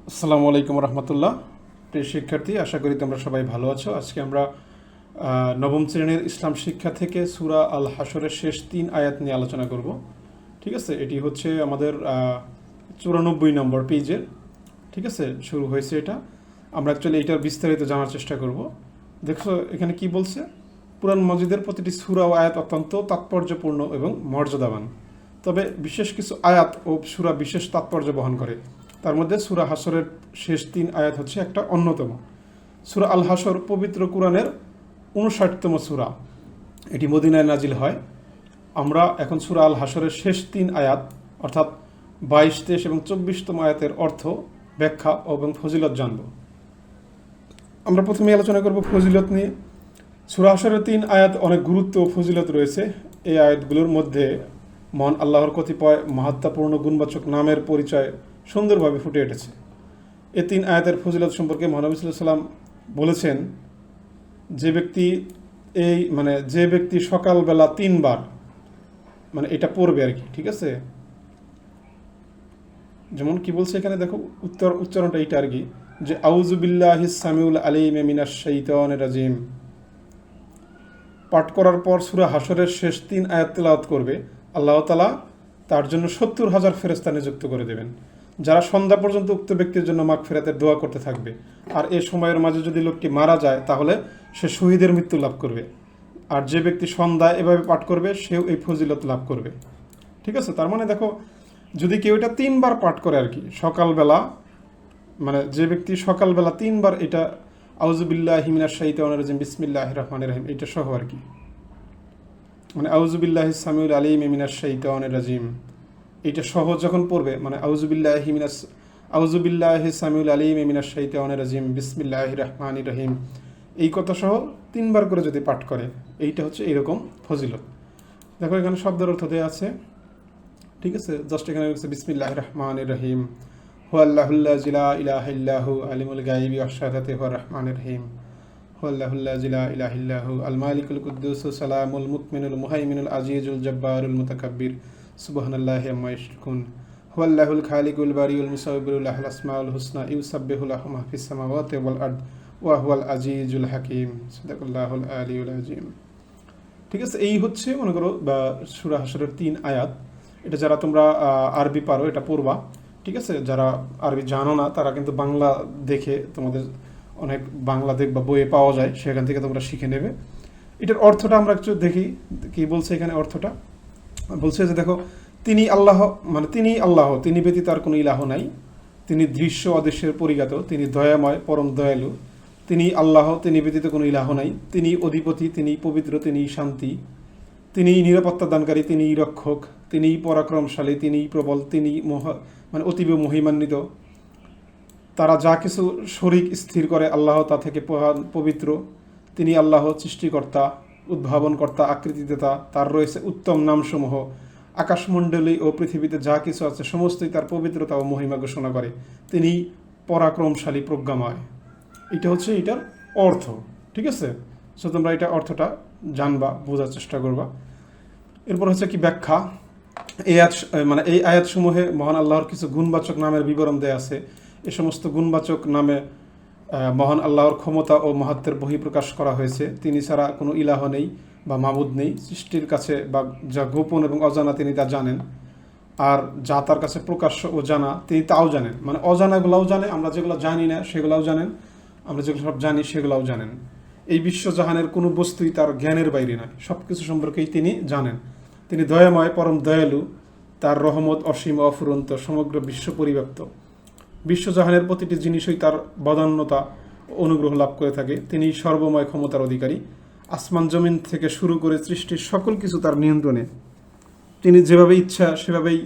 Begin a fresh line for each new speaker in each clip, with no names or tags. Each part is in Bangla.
আসসালামু আলাইকুম রহমতুল্লাহ। প্রিয় শিক্ষার্থী, আশা করি তোমরা সবাই ভালো আছো। আজকে আমরা নবম শ্রেণীর ইসলাম শিক্ষা থেকে সূরা আল হাশরের শেষ 3 আয়াত নিয়ে আলোচনা করব। ঠিক আছে, এটি হচ্ছে আমাদের 94 নম্বর পেজের। ঠিক আছে, শুরু হয়েছে এটা। আমরা অ্যাকচুয়ালি এটার বিস্তারিত জানার চেষ্টা করব। দেখো এখানে কি বলছে, কুরআন মাজিদের প্রতিটি সূরা ও আয়াত অত্যন্ত তাৎপর্যপূর্ণ এবং মর্যাদাবান, তবে বিশেষ কিছু আয়াত ও সূরা বিশেষ তাৎপর্য বহন করে। তার মধ্যে সূরা হাশরের শেষ 3 আয়াত হচ্ছে একটা অন্যতম। সূরা আল হাশর পবিত্র কুরআনের 59তম সূরা, এটি মদিনায় নাজিল হয়। আমরা এখন সূরা আল হাশরের শেষ 3 আয়াত অর্থাৎ 22, 23 এবং 24তম আয়াতের অর্থ, ব্যাখ্যা এবং ফজিলত জানব। আমরা প্রথমে আলোচনা করব ফজিলত নিয়ে। সূরা হাশরের 3 আয়াত অনেক গুরুত্ব ও ফজিলত রয়েছে। এই আয়াতগুলোর মধ্যে মহান আল্লাহর কতিপয় মহাত্মাপূর্ণ গুণবাচক নামের পরিচয় সুন্দরভাবে ফুটে উঠেছে। এই 3 আয়াতের ফজিলত সম্পর্কে মহানবী সাল্লাল্লাহু আলাইহি ওয়াসাল্লাম বলেছেন, যে ব্যক্তি সকালবেলা 3 বার এটা পড়বে আর কি। ঠিক আছে, যেমন কি বলছে এখানে দেখো, উচ্চারণটা এইটা আর কি, যে আউযু বিল্লাহিস সামিউল আলিম মিনাশ শাইতানির রাজিম পাঠ করার পর সূরা হাশরের শেষ 3 আয়াত তেলাওয়াত করবে, আল্লাহ তাআলা তার জন্য 70,000 ফেরেশতা নিযুক্ত করে দেবেন, যারা সন্ধ্যা পর্যন্ত উক্ত ব্যক্তির জন্য মাগফিরাতের দোয়া করতে থাকবে। আর এই সময়ের মাঝে যদি লোকটি মারা যায় তাহলে সে শহীদের মৃত্যু লাভ করবে। আর যে ব্যক্তি সন্ধ্যায় এভাবে পাঠ করবে সেও এই ফজিলত লাভ করবে। ঠিক আছে, তার মানে দেখো, যদি কেউ এটা 3 বার পাঠ করে আর কি সকালবেলা, যে ব্যক্তি সকালবেলা 3 বার এটা আউযু বিল্লাহি মিনাশ শাইতানির রাজিম বিসমিল্লাহির রহমানির রহিম এটা সহ আর কি, আউযু বিল্লাহিস সামিউল আলিম মিনাশ শাইতানির রাজিম এটা সহ যখন পড়বে, আউযু বিল্লাহি সামিউল আলিম মিনাশ শাইতানির রাজিম বিসমিল্লাহির রহমানির রহিম এই কথা সহ 3 বার করে যদি পাঠ করে, এইটা হচ্ছে এরকম ফজিলত। দেখো এখানে শব্দের অর্থ দেওয়া আছে। ঠিক আছে, জাস্ট এখানে হচ্ছে বিসমিল্লাহির রহমানির রহিম, হুয়াল্লাহুল্লাযী লা ইলাহা ইল্লাহু আলিমুল গায়বি ওয়াশ শাহাদাতি হুয়ার রহমানির রহিম, হুয়াল্লাহুল্লাযী লা ইলাহা ইল্লাহু আল মালিকুল কুদ্দুসুস সালামুল মুতমিনুল মুহাইমিনুল আজিজুল জাব্বারুল মুতাকাব্বির সুবহানাল্লাহি আম্মা ইউশরিকুন, হুয়াল্লাহুল খালিকুল বারিউল মুসাব্বিরুল লাহুল আসমাউল হুসনা ইউসাব্বিহু লাহু মা ফিস সামাওয়াতি ওয়াল আরদ ওয়া হুয়াল আজিজুল হাকীম সাদাকাল্লাহুল আলিয়্যুল আযীম। ঠিক আছে, এই হচ্ছে মনে করো সূরা হাশরের 3 আয়াত। এটা যারা তোমরা আরবি পারো এটা পড়বা। ঠিক আছে, যারা আরবি জানো না তারা কিন্তু বাংলা দেখে, তোমাদের অনেক বাংলা দেখবা বইয়ে পাওয়া যায়, সেখান থেকে তোমরা শিখে নেবে। এটার অর্থটা আমরা একটু দেখি কি বলছে এখানে। অর্থটা বলছে যে দেখো, তিনি আল্লাহ, তিনি ব্যতীত আর কোনো ইলাহ নাই, তিনি দৃশ্য অদৃশ্যের পরিজ্ঞাত, তিনি দয়াময় পরম দয়ালু, তিনি আল্লাহ, তিনি ব্যতীত কোনো ইলাহ নাই, তিনি অধিপতি, তিনি পবিত্র, তিনি শান্তি, তিনি নিরাপত্তা দানকারী, তিনি রক্ষক, তিনি পরাক্রমশালী, তিনি প্রবল, তিনি অতীব মহিমান্বিত। তারা যা কিছু শরীক স্থির করে আল্লাহ তা থেকে পবিত্র। তিনি আল্লাহ সৃষ্টিকর্তা, উদ্ভাবনকর্তা, আকৃতিদাতা, তার রয়েছে উত্তম নামসমূহ। আকাশমণ্ডলী ও পৃথিবীতে যা কিছু আছে সমস্তই তার পবিত্রতা ও মহিমা ঘোষণা করে। তিনি পরাক্রমশালী, প্রজ্ঞাময়। এটা হচ্ছে এটার অর্থ। ঠিক আছে, সো তোমরা এটা অর্থটা জানবা, বোঝার চেষ্টা করবা। এরপর হচ্ছে কি ব্যাখ্যা। এই আয়াতসমূহে মহান আল্লাহর কিছু গুণবাচক নামের বিবরণ দেয়া আছে। এ সমস্ত গুণবাচক নামে মহান আল্লাহর ক্ষমতা ও মাহাত্ম্যের বহিঃপ্রকাশ করা হয়েছে। তিনি ছাড়া কোনো ইলাহ নেই বা মাবুদ নেই। সৃষ্টির কাছে বা যা গোপন এবং অজানা তিনি তা জানেন, আর যা তার কাছে প্রকাশ্য ও জানা তিনি তাও জানেন। অজানাগুলাও জানে, আমরা যেগুলো জানি না সেগুলাও জানেন, আমরা যেগুলো সব জানি সেগুলাও জানেন। এই বিশ্বজাহানের কোনো বস্তুই তার জ্ঞানের বাইরে নয়, সব কিছু সম্পর্কেই তিনি জানেন। তিনি দয়াময়, পরম দয়ালু, তার রহমত অসীম অফুরন্ত, সমগ্র বিশ্ব পরিব্যাপ্ত। বিশ্বজাহানের প্রতিটি জিনিসই তার বদান্যতা অনুগ্রহ লাভ করে থাকে। তিনি সর্বময় ক্ষমতার অধিকারী। আসমান জমিন থেকে শুরু করে সৃষ্টির সকল কিছু তার নিয়ন্ত্রণে। তিনি যেভাবে ইচ্ছা সেভাবেই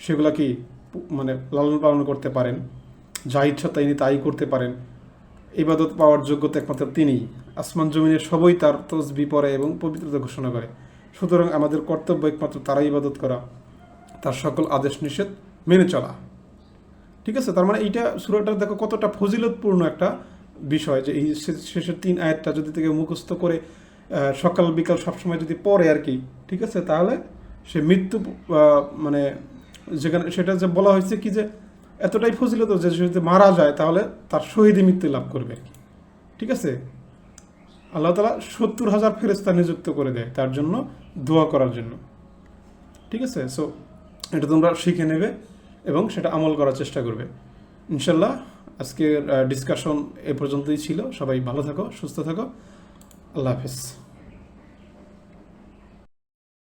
সেগুলাকে লালন পালন করতে পারেন। যা ইচ্ছা তিনি তাই করতে পারেন। ইবাদত পাওয়ার যোগ্যতা একমাত্র তিনিই। আসমান জমিনের সবই তার তসবিহ পড়ে এবং পবিত্রতা ঘোষণা করে। সুতরাং আমাদের কর্তব্য একমাত্র তারাই ইবাদত করা, তার সকল আদেশ নিষেধ মেনে চলা। ঠিক আছে, তার এইটা সূরাটা দেখো কতটা ফজিলতপূর্ণ একটা বিষয়, যে এই শেষের 3 আয়াতটা যদি থেকে মুখস্থ করে সকাল বিকাল সবসময় যদি পড়ে আর কি, ঠিক আছে, তাহলে সে মৃত্যু যেখানে সেটা যে বলা হয়েছে কি যে এতটাই ফজিলত যে যদি মারা যায় তাহলে তার শহীদী মৃত্যু লাভ করবে আর কি। ঠিক আছে, আল্লাহ তাআলা 70,000 ফেরেশতা নিযুক্ত করে দেয় তার জন্য দোয়া করার জন্য। ঠিক আছে, সো এটা তোমরা শিখে নেবে এবং সেটা আমল করার চেষ্টা করবে ইনশাল্লাহ। আজকের ডিসকাশন এ পর্যন্তই ছিল। সবাই ভালো থাকো, সুস্থ থাকো, আল্লাহ হাফেজ।